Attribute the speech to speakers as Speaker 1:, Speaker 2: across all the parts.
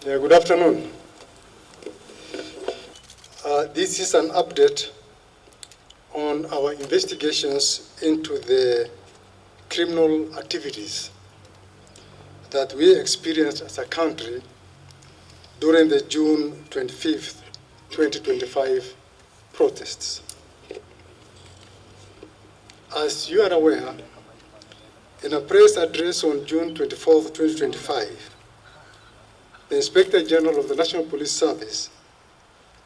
Speaker 1: Yeah, good afternoon. This is an update on our investigations into the criminal activities that we experienced as a country during the June 25th, 2025 protests. As you are aware, in a press address on June 24th, 2025, the Inspector General of the National Police Service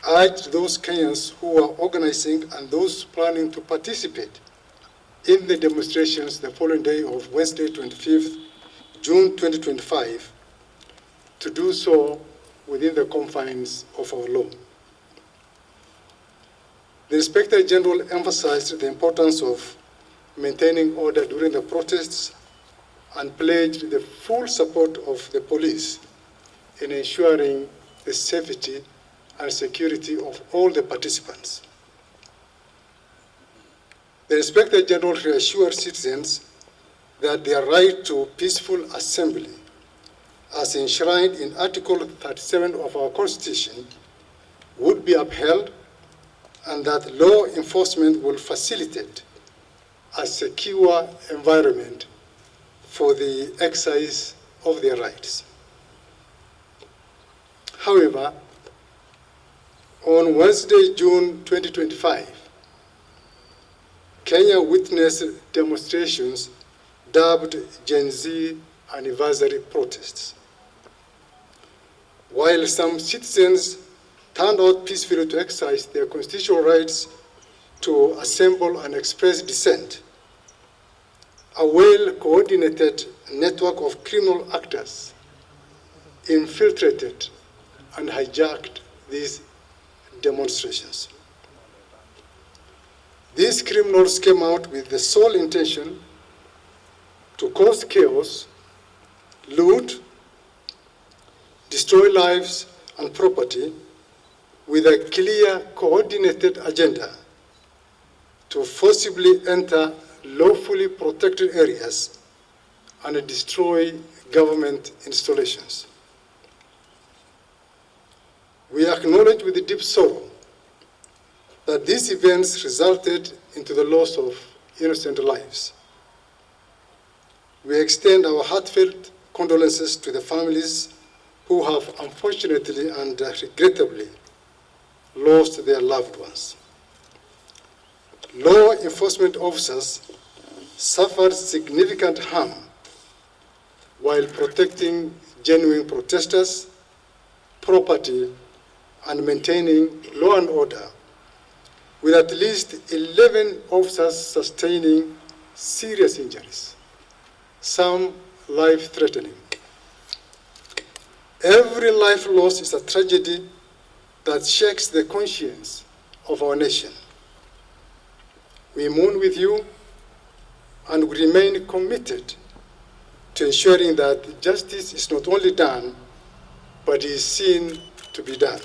Speaker 1: urged those Kenyans who are organizing and those planning to participate in the demonstrations the following day of Wednesday, 25th June 2025, to do so within the confines of our law. The Inspector General emphasized the importance of maintaining order during the protests and pledged the full support of the police in ensuring the safety and security of all the participants. The Inspector General reassured citizens that their right to peaceful assembly, as enshrined in Article 37 of our Constitution, would be upheld, and that law enforcement will facilitate a secure environment for the exercise of their rights. However, on Wednesday, June 2025, Kenya witnessed demonstrations dubbed Gen Z anniversary protests. While some citizens turned out peacefully to exercise their constitutional rights to assemble and express dissent, a well-coordinated network of criminal actors infiltrated and hijacked these demonstrations. These criminals came out with the sole intention to cause chaos, loot, destroy lives and property, with a clear, coordinated agenda to forcibly enter lawfully protected areas and destroy government installations. We acknowledge with deep sorrow that these events resulted into the loss of innocent lives. We extend our heartfelt condolences to the families who have unfortunately and regrettably lost their loved ones. Law enforcement officers suffered significant harm while protecting genuine protesters, property, and maintaining law and order, with at least 11 officers sustaining serious injuries, some life-threatening. Every life lost is a tragedy that shakes the conscience of our nation. We mourn with you and we remain committed to ensuring that justice is not only done, but is seen to be done.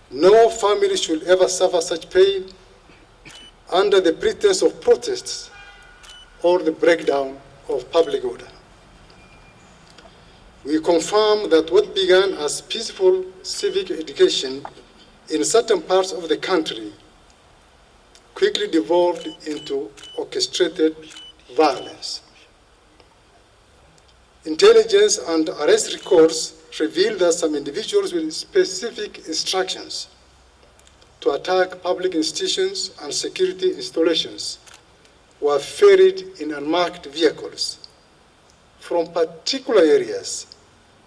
Speaker 1: No family should ever suffer such pain under the pretense of protests or the breakdown of public order. We confirm that what began as peaceful civic education in certain parts of the country quickly devolved into orchestrated violence. Intelligence and arrest records revealed that some individuals with specific instructions to attack public institutions and security installations were ferried in unmarked vehicles from particular areas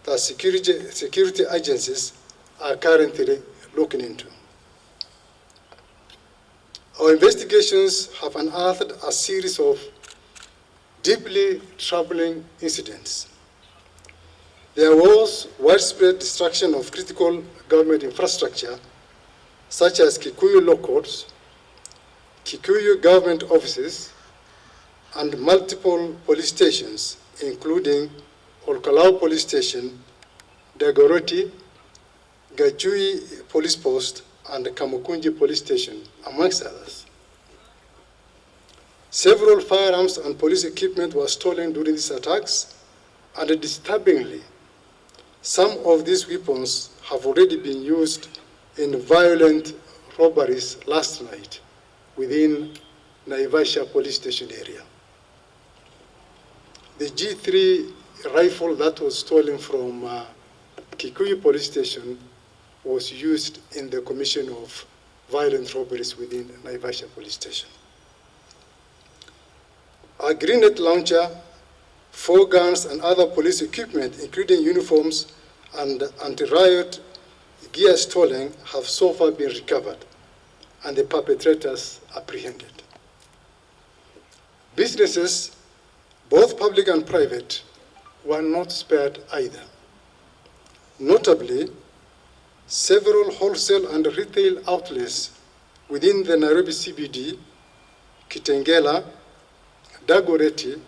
Speaker 1: that security agencies are currently looking into. Our investigations have unearthed a series of deeply troubling incidents. There was widespread destruction of critical government infrastructure, such as Kikuyu law courts, Kikuyu government offices, and multiple police stations, including Olkalau Police Station, Dagoretti, Gajui Police Post, and Kamukunji Police Station, amongst others. Several firearms and police equipment were stolen during these attacks, and disturbingly, Some of these weapons have already been used in violent robberies last night within Naivasha police station area. The G3 rifle that was stolen from Kikuyu police station was used in the commission of violent robberies within Naivasha police station. A grenade launcher, 4 guns, and other police equipment, including uniforms and anti-riot gear stolen, have so far been recovered and the perpetrators apprehended. Businesses, both public and private, were not spared either. Notably, several wholesale and retail outlets within the Nairobi CBD, Kitengela, Dagoretti,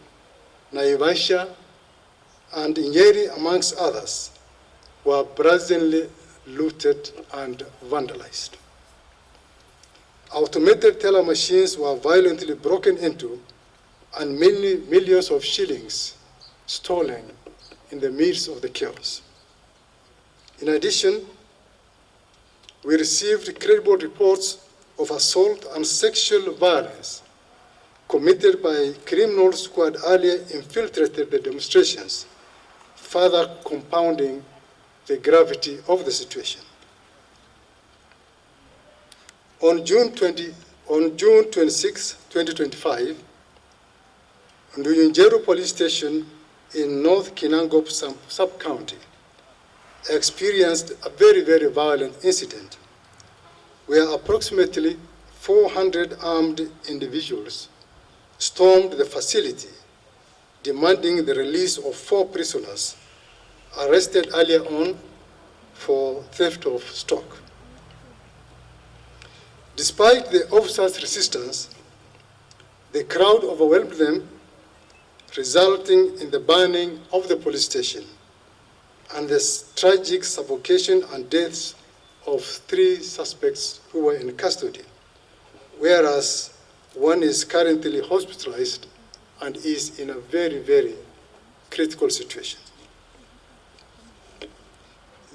Speaker 1: Naivasha, and Nyeri, amongst others, were brazenly looted and vandalized. Automated teller machines were violently broken into and many millions of shillings stolen in the midst of the chaos. In addition, we received credible reports of assault and sexual violence committed by criminals who had earlier infiltrated the demonstrations, further compounding the gravity of the situation. On June 26, 2025, Nduyunjeru police station in North Kinangop sub-county experienced a very, very violent incident where approximately 400 armed individuals stormed the facility, demanding the release of 4 prisoners arrested earlier on for theft of stock. Despite the officers' resistance, the crowd overwhelmed them, resulting in the burning of the police station and the tragic suffocation and deaths of 3 suspects who were in custody, whereas one is currently hospitalized and is in a very, very critical situation.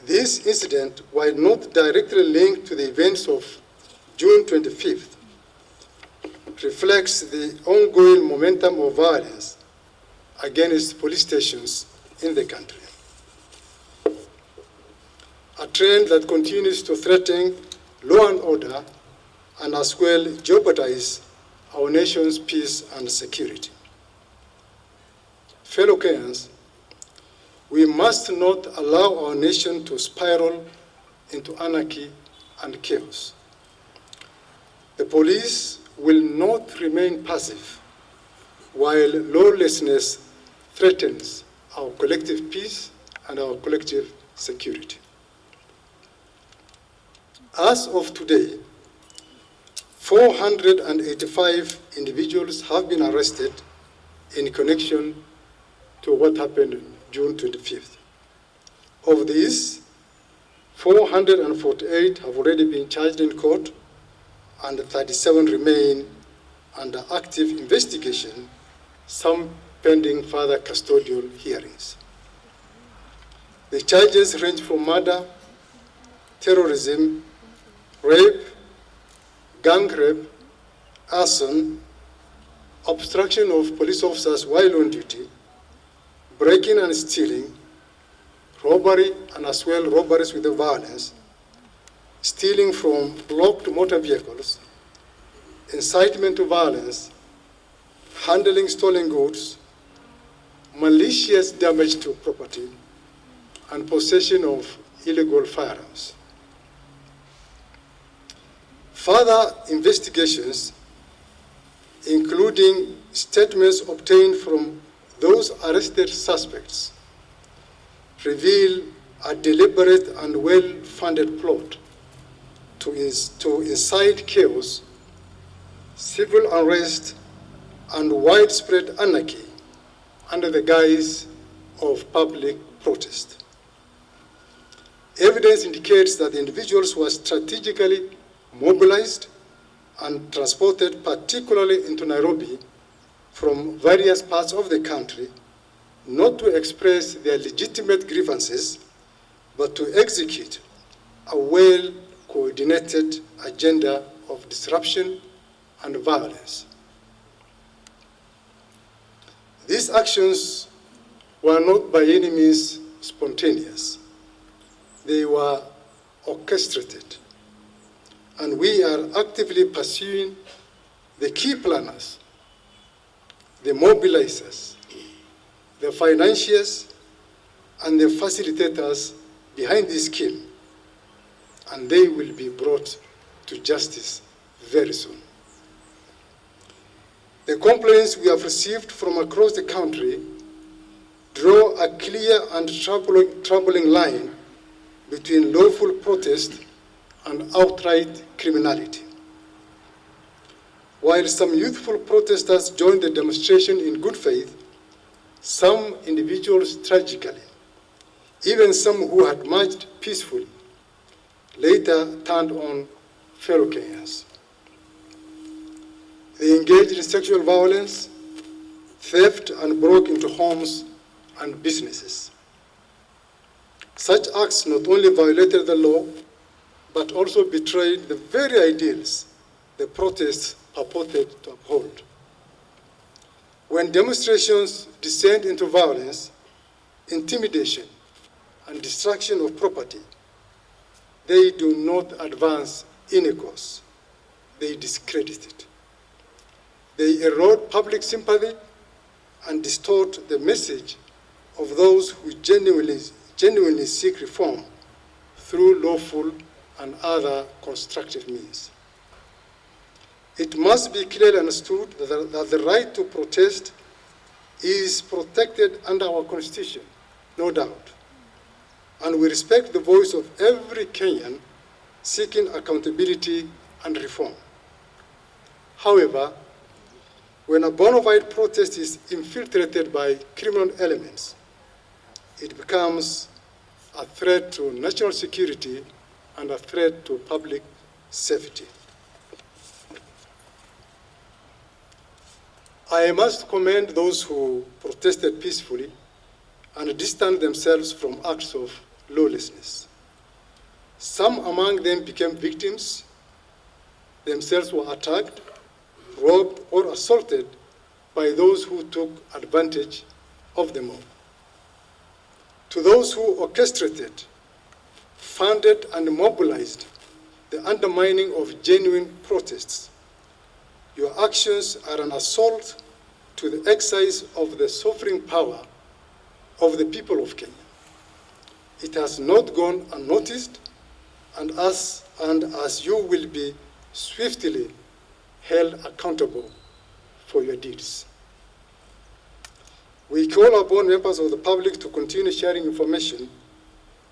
Speaker 1: This incident, while not directly linked to the events of June 25th, reflects the ongoing momentum of violence against police stations in the country. A trend that continues to threaten law and order and as well jeopardize our nation's peace and security. Fellow Kenyans, we must not allow our nation to spiral into anarchy and chaos. The police will not remain passive while lawlessness threatens our collective peace and our collective security. As of today, 485 individuals have been arrested in connection to what happened on June 25th. Of these, 448 have already been charged in court and 37 remain under active investigation, some pending further custodial hearings. The charges range from murder, terrorism, rape, gang rape, arson, obstruction of police officers while on duty, breaking and stealing, robbery and as well robberies with violence, stealing from locked motor vehicles, incitement to violence, handling stolen goods, malicious damage to property, and possession of illegal firearms. Further investigations, including statements obtained from those arrested suspects, reveal a deliberate and well-funded plot to incite chaos, civil unrest, and widespread anarchy under the guise of public protest. Evidence indicates that the individuals were strategically mobilized and transported particularly into Nairobi from various parts of the country, not to express their legitimate grievances, but to execute a well-coordinated agenda of disruption and violence. These actions were not by any means spontaneous. They were orchestrated, and we are actively pursuing the key planners, the mobilizers, the financiers, and the facilitators behind this scheme, and they will be brought to justice very soon. The complaints we have received from across the country draw a clear and troubling line between lawful protest and outright criminality. While some youthful protesters joined the demonstration in good faith, some individuals tragically, even some who had marched peacefully, later turned on fellow Kenyans. They engaged in sexual violence, theft, and broke into homes and businesses. Such acts not only violated the law, but also betrayed the very ideals the protests purported to uphold. When demonstrations descend into violence, intimidation, and destruction of property, they do not advance any cause. They discredit it. They erode public sympathy and distort the message of those who genuinely seek reform through lawful and other constructive means. It must be clearly understood that the right to protest is protected under our Constitution, no doubt. And we respect the voice of every Kenyan seeking accountability and reform. However, when a bona fide protest is infiltrated by criminal elements, it becomes a threat to national security and a threat to public safety. I must commend those who protested peacefully and distanced themselves from acts of lawlessness. Some among them became victims, themselves were attacked, robbed, or assaulted by those who took advantage of the mob. To those who orchestrated, funded, and mobilized the undermining of genuine protests, your actions are an assault to the exercise of the sovereign power of the people of Kenya. It has not gone unnoticed, and as you will be swiftly held accountable for your deeds. We call upon members of the public to continue sharing information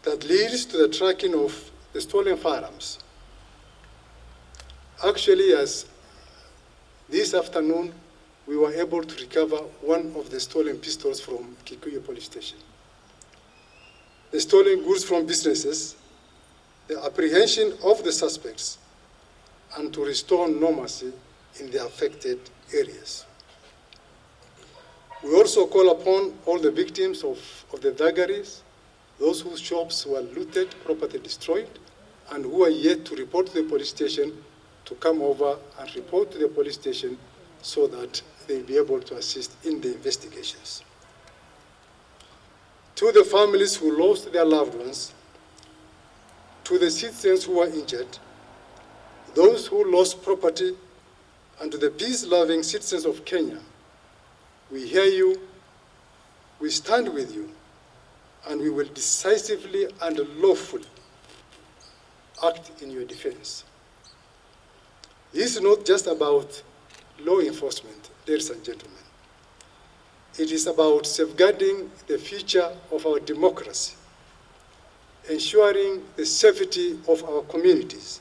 Speaker 1: that leads to the tracking of the stolen firearms. Actually, as this afternoon, we were able to recover one of the stolen pistols from Kikuyu police station. The stolen goods from businesses, the apprehension of the suspects, and to restore normalcy in the affected areas. We also call upon all the victims of the thuggeries, those whose shops were looted, property destroyed, and who are yet to report to the police station, to come over and report to the police station so that they'll be able to assist in the investigations. To the families who lost their loved ones, to the citizens who were injured, those who lost property, and to the peace-loving citizens of Kenya, we hear you, we stand with you, and we will decisively and lawfully act in your defense. This is not just about law enforcement, ladies and gentlemen. It is about safeguarding the future of our democracy, ensuring the safety of our communities,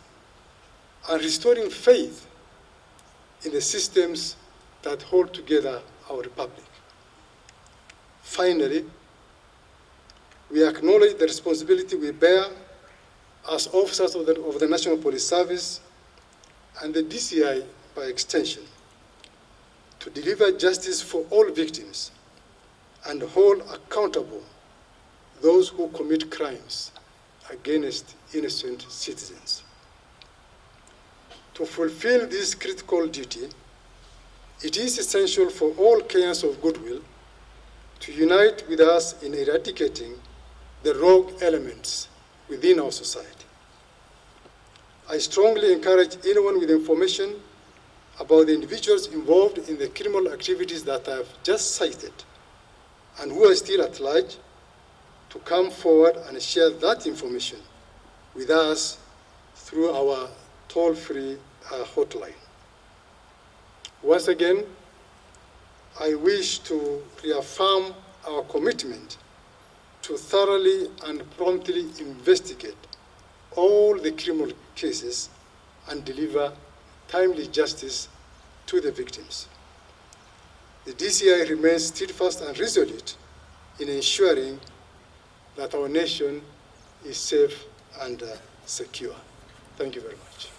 Speaker 1: and restoring faith in the systems that hold together our republic. Finally, we acknowledge the responsibility we bear as officers of the National Police Service and the DCI by extension, to deliver justice for all victims and hold accountable those who commit crimes against innocent citizens. To fulfill this critical duty, it is essential for all Kenyans of goodwill to unite with us in eradicating the rogue elements within our society. I strongly encourage anyone with information about the individuals involved in the criminal activities that I have just cited and who are still at large to come forward and share that information with us through our toll-free hotline. Once again, I wish to reaffirm our commitment to thoroughly and promptly investigate all the criminal cases and deliver timely justice to the victims. The DCI remains steadfast and resolute in ensuring that our nation is safe and secure. Thank you very much.